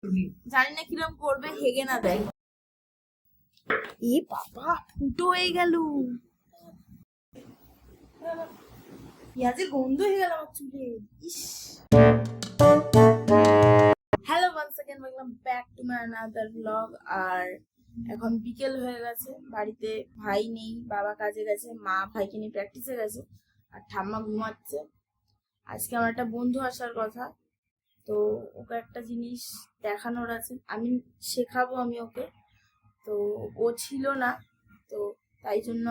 জানি না কিরম করবে, হেগে না দেয়। এ বাবা, ফুটো হয়ে গেল, পেঁয়াজের গন্ধ হয়ে গেল আমার চুলে। ইস। Hello, once again welcome back to my another blog. আর এখন বিকেল হয়ে গেছে, বাড়িতে ভাই নেই, বাবা কাজে গেছে, মা ভাইকে নিয়ে প্র্যাকটিসে গেছে, আর ঠাম্মা ঘুমাচ্ছে। আজকে আমার একটা বন্ধু আসার কথা, তো ওকে একটা জিনিস দেখানোর আছে, আমি শেখাবো আমি ওকে। তো ও ছিল না, তো তাই জন্য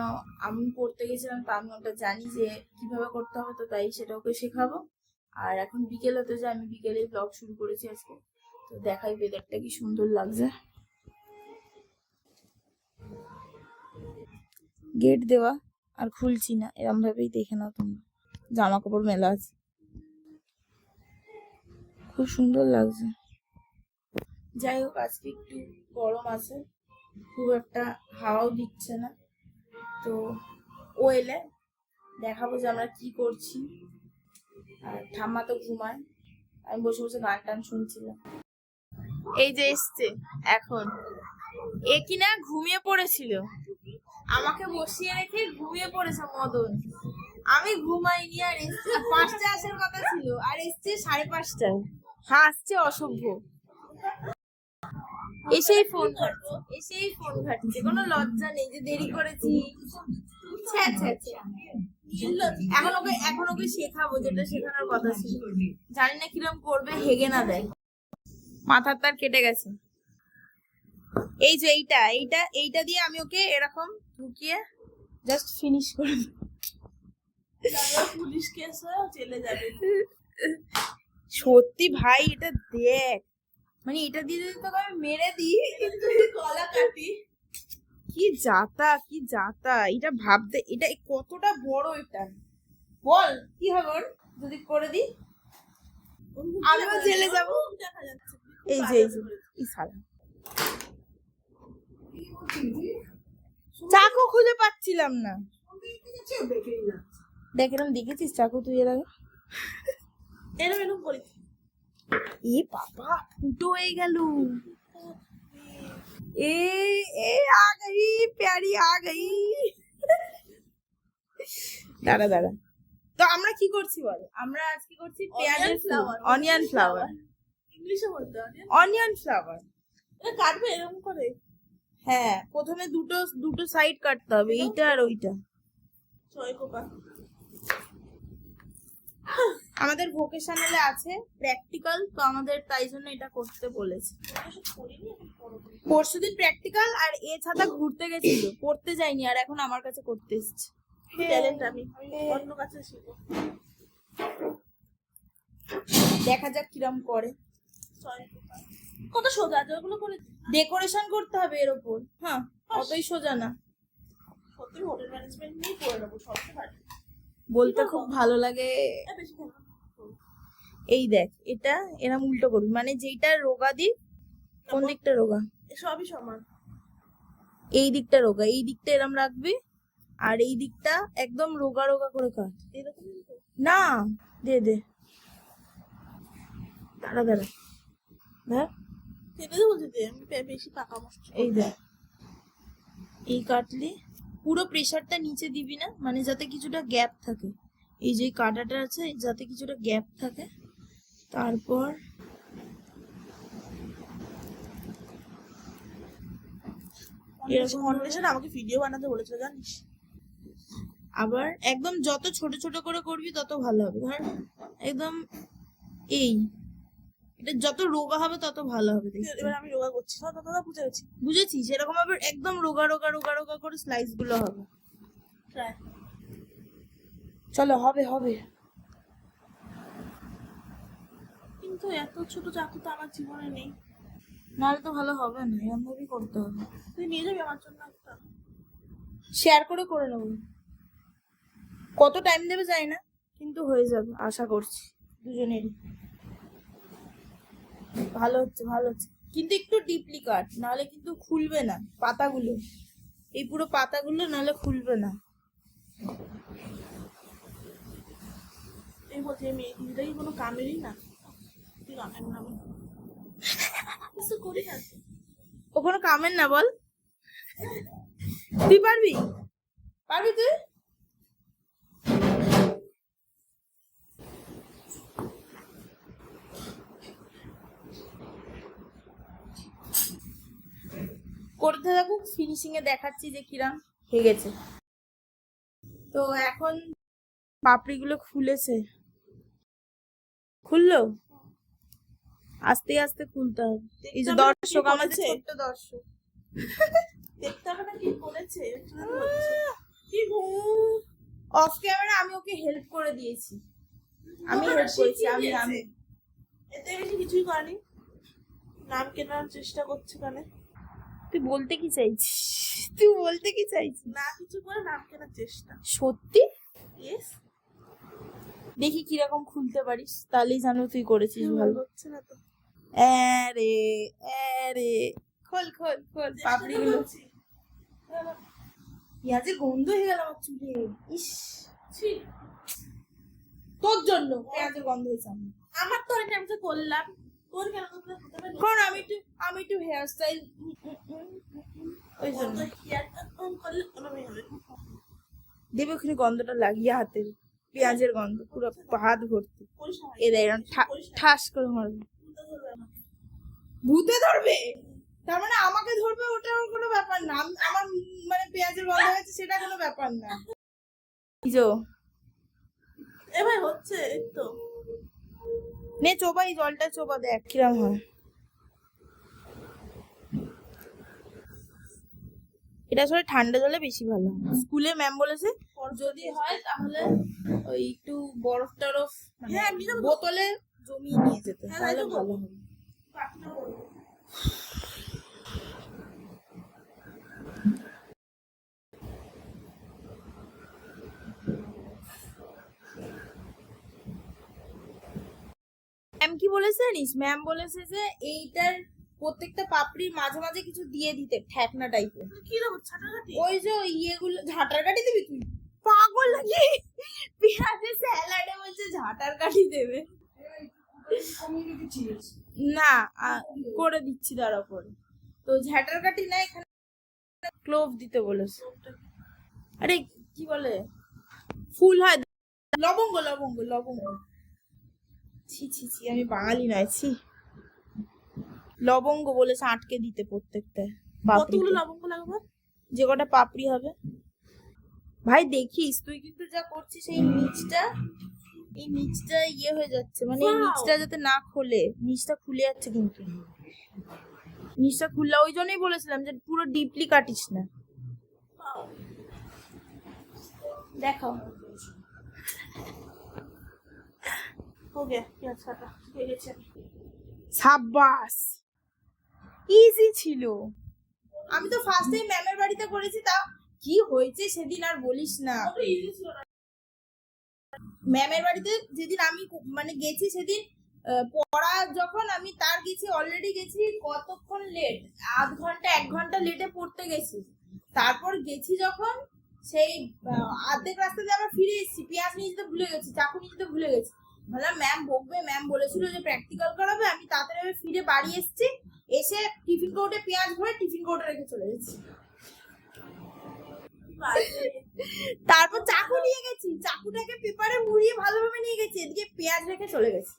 আমি পড়তে গেছিলাম, তো আমি ওটা জানি যে কিভাবে করতে হবে, তো তাই সেটা ওকে শেখাবো। আর এখন বিকেল হতে যায়, আমি বিকেলে ব্লগ শুরু করেছি আজকে। তো দেখাই ওয়েদারটা কি সুন্দর লাগছে। গেট দেওয়া আর খুলছি না, এরম ভাবেই দেখে নাও তোমরা, জামা কাপড় মেলা আছে, খুব সুন্দর লাগছে। যাই হোক, আজকে একটু গরম আছে, খুব একটা হাওয়াও দিচ্ছে না। তো ও এলে দেখাবো যে আমরা কি করছি। আর ঠাম্মা তো ঘুমায়, আমি বসে বসে গান টান শুনছিলাম। এই যে এসছে এখন, এ কিনা ঘুমিয়ে পড়েছিল, আমাকে বসিয়ে রেখে ঘুমিয়ে পড়েছে মদন। আমি ঘুমাইনি, আর এসছে 5টায় আসার কথা ছিল, আর এসছে 5:30টায়। হাসছে অসভ্য, এসেই ফোন ঘাটছে, কোনো লজ্জা নেই যে দেরি করেছি। ছ্যা ছ্যা ছ্যা। এখন ওকে শেখাবো যেটা শেখানোর কথা ছিল, জানি না কিরম করবে, হেগে না দেয়। মাথার তার কেটে গেছে। এই যে এইটা দিয়ে আমি ওকে এরকম ঢুকিয়ে জাস্ট ফিনিশ করে দেব। পুলিশ কেস চলে যাবে। সত্যি ভাই, এটা দেখ, মানে এটা দিয়ে যদি তোকে আমি মেরে দিই, গলা কাটি। কি যাতা এটা ভাবতে, এটা কতটা বড়, এটা বল কি হবে যদি করে দিই, আমিও জেলে যাবো। এই যে চাকু খুঁজে পাচ্ছিলাম না। দেখ, এরকম দেখেছিস চাকু তুই এর আগে? এরকম করি। এ বাবা, ফুটো হয়ে গেল। ए आ गई प्यारी, आ गई। দাঁড়া দাঁড়া, তো আমরা কি করছি বল? আমরা আজ কি করছি? পেঁয়াজের ফ্লাওয়ার, অনিয়ন ফ্লাওয়ার, ইংলিশে বলতে অনিয়ন ফ্লাওয়ার। এটা কাটবে এরকম করে? হ্যাঁ, প্রথমে দুটো সাইড কাটতে হবে, এইটা আর ওইটা। আমাদের ভোকেশনালে আছে প্র্যাকটিক্যাল, তো আমাদের তাই জন্য এটা করতে বলেছে। পরশুদিন প্র্যাকটিক্যাল, আর এ ছাতা ঘুরতে গেছিল, পড়তে যায়নি, আর এখন আমার কাছে করতে এসেছে। ট্যালেন্ট আমি অন্য কাছে শিখবো, দেখা যাক কিরম করে। কত সোজা ওগুলো করে ডেকোরেশন করতে হবে এর উপর। হ্যাঁ, অতই সোজা না। সত্যি হোটেল ম্যানেজমেন্ট নিয়ে করে নেবো, সবচেয়ে ভালো। বলতে খুব ভালো লাগে। এই দেখ, এটা এরম উল্টো করবি, মানে যেইটা রোগা দিক, কোন দিকটা রোগা? সবই সমান। এই দিকটা রোগা, এই দিকটা এরম রাখবি, আর এই দিকটা একদম রোগা রোগা করে কাট। না, দে দে, দাঁড়া দাঁড়া, দেখ বেশি পাকা মশলা। এই দেখ, এই কাটলি, পুরো প্রেসারটা নিচে দিবি না, মানে যাতে কিছুটা গ্যাপ থাকে, এই যে কাটাটা আছে যাতে কিছুটা গ্যাপ থাকে। তারপর এরকম আমাকে ভিডিও বানাতে বলেছিল জানিস। আবার একদম যত ছোট ছোট করে করবি তত ভালো হবে। ধর একদম এই, এটা যত রোগা হবে তত ভালো হবে। এবার আমি রোগা করছি, বুঝেছিস? এরকম আবার একদম রোগা রোগা রোগা রোগা করে স্লাইস গুলো হবে। চলো, হবে হবে। কিন্তু এত ছোট চাকু তো আমার জীবনে নেই, নাহলে তো ভালো হবে না, এরকম ভাবেই করতে হবে। তুই নিয়ে যাবি আমার জন্য একটা? শেয়ার করে নেবো। কত টাইম দেবে জানি না, কিন্তু হয়ে যাবে আশা করছি দুজনেরই। ভালো হচ্ছে, কিন্তু একটু ডিপলি কাট, নাহলে কিন্তু খুলবে না পাতাগুলো, এই পুরো পাতাগুলো নাহলে খুলবে না। এই বলছি, আমি এইটাই কোনো কামেরই না, তুই কামের নামে। করি না। ও কোনো কামের না, বল। তুই পারবি? পারবি তুই? করতে থাকো, ফিনিশিং এ দেখাচ্ছি যে কিরাম হয়ে গেছে। তো এখন পাপড়িগুলো খুলেছে, খুললো, আস্তে আস্তে খুলতে হবে। এই যে দর্শক, আমাদের ছোট্ট দর্শক, দেখতে হবে না কি করেছে। কি অফ ক্যামেরা আমি ওকে হেল্প করে দিয়েছি, আমি হেল্প করেছি। আমি এতে বেশি কিছুই করেনি, নাম কেনার চেষ্টা করছে কানে। তুই বলতে কি চাইছিস? তুই বলতে কি চাইছিস? না কিছু করে নাম কেনার চেষ্টা। সত্যি? ইয়েস। দেখি কিরকম খুলতে পারিস, তাহলেই জানো তুই করেছিস ভালো। হচ্ছে না তো। আরে আরে, খোল খোল খোল পাপড়িগুলো। পেঁয়াজের গন্ধ হয়ে গেল আমার চুলে। ইস, তোর জন্য পেঁয়াজের গন্ধ হয়েছে। আমার তো আমি তো করলাম, তোর কেন করতে হতে পারে? কারণ আমি একটু হেয়ার স্টাইল, ওই জন্য। করলে কোনো মেয়ে হবে। দেবে ওখানে গন্ধটা লাগিয়ে হাতে, পেঁয়াজের গন্ধ পুরো হাত ভর্তি। এদের ঠাস করে মারবে, ভূতে ধরবে। তার মানে আমাকে ধরবে, ওটা কোনো ব্যাপার না। আমার মানে পেঁয়াজের গন্ধ হয়েছে সেটা কোনো ব্যাপার না। এবার হচ্ছে এই তো। নে চোবা, এই জলটা চোবা, দেখ কিরম হয়। এটা আসলে ঠান্ডা জলে বেশি ভালো। স্কুলে ম্যাম বলেছে যদি হয় তাহলে ওই একটু বরফ টরফ বোতলে জমিয়ে নিয়ে যেতে, তাহলে ভালো হবে। ম্যাম কি বলেছে জানিস? ম্যাম বলেছে যে এইটার প্রত্যেকটা পাপড়ির মাঝে মাঝে কিছু দিয়ে দিতে, ঠেকনা টাইপের। কি দেবো? ছাটাঘাটি? ওই যে ইয়েগুলো, ঝাঁটার কাঠি দিবি তুই? পাগল নাকি? পেঁয়াজের স্যালাডে বলছে ঝাঁটার কাঠি দেবে। না করে দিচ্ছি তার উপরে। তো ঝাঁটার কাঠি না, এখানে ক্লোভ দিতে বলেছে। আরে কি বলে, ফুল হয়, লবঙ্গ লবঙ্গ লবঙ্গ। ছি ছি ছি, আমি বাঙালি নয়, ছি। লবঙ্গ বলেছে আটকে দিতে প্রত্যেকটা। কতগুলো লবঙ্গ লাগবে? যে কটা পাপড়ি হবে। ভাই দেখিস তুই কিন্তু যা করছিস, এই নিচটা ইয়ে হয়ে যাচ্ছে, মানে এই নিচটা যাতে না খোলে, নিচটা খুলে যাচ্ছে কিন্তু। নিচটা খুললে, ওই জন্যই বলেছিলাম যে পুরো ডিপলি কাটিস না। দেখাও। ওকে, পেঁয়াজ কাটা হয়ে গেছে। সাব্বাস, ইজি ছিল। আমি তো ফার্স্ট টাইম ম্যামের বাড়িতে করেছি, তা কি হয়েছে সেদিন আর বলিস না। ম্যামের বাড়িতে যেদিন আমি মানে গেছি, সেদিন পড়া যখন আমি তার গেছি, অলরেডি গেছি কতক্ষণ লেট, আধ ঘন্টা 1 ঘন্টা লেটে পড়তে গেছি। তারপর গেছি যখন, সেই অর্ধেক রাস্তা দিয়ে আবার ফিরে এসেছি, পেঁয়াজ নিয়ে যেতে ভুলে গেছি, চাকু নিয়ে যেতে ভুলে গেছি। ভাবলাম ম্যাম বকবে, ম্যাম বলেছিল যে প্র্যাকটিক্যাল করাবে। আমি তাড়াতাড়ি ফিরে বাড়ি এসেছি, এসে টিফিন কৌটে পেঁয়াজ ভরে টিফিন কৌটে রেখে চলে গেছি। তারপর চাকু নিয়ে গেছি, চাকুটাকে পেপারে মুড়িয়ে ভালোভাবে নিয়ে গেছি, এদিকে পেঁয়াজ রেখে চলে গেছি।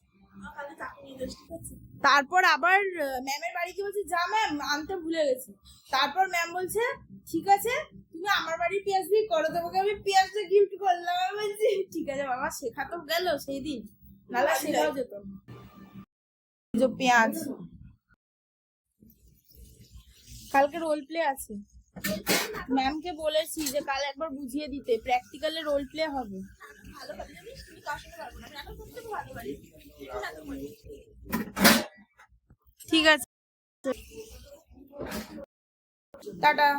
তারপর আবার ম্যামের বাড়ি গিয়ে বলছি যা ম্যাম আনতে ভুলে গেছি। তারপর ম্যাম বলছে ঠিক আছে তুমি আমার বাড়ির পেঁয়াজ দিয়ে করো, তোমাকে আমি পেঁয়াজটা গিফট করলাম। আমি বলছি ঠিক আছে বাবা, শেখা তো গেল সেই দিন, নাহলে শেখাও যেত। পেঁয়াজ কালকে রোল প্লে আছে, ম্যামকে বলেছি যে কাল একবার বুঝিয়ে দিতে, প্র্যাকটিক্যালে রোল প্লে হবে। ঠিক আছে, টাটা।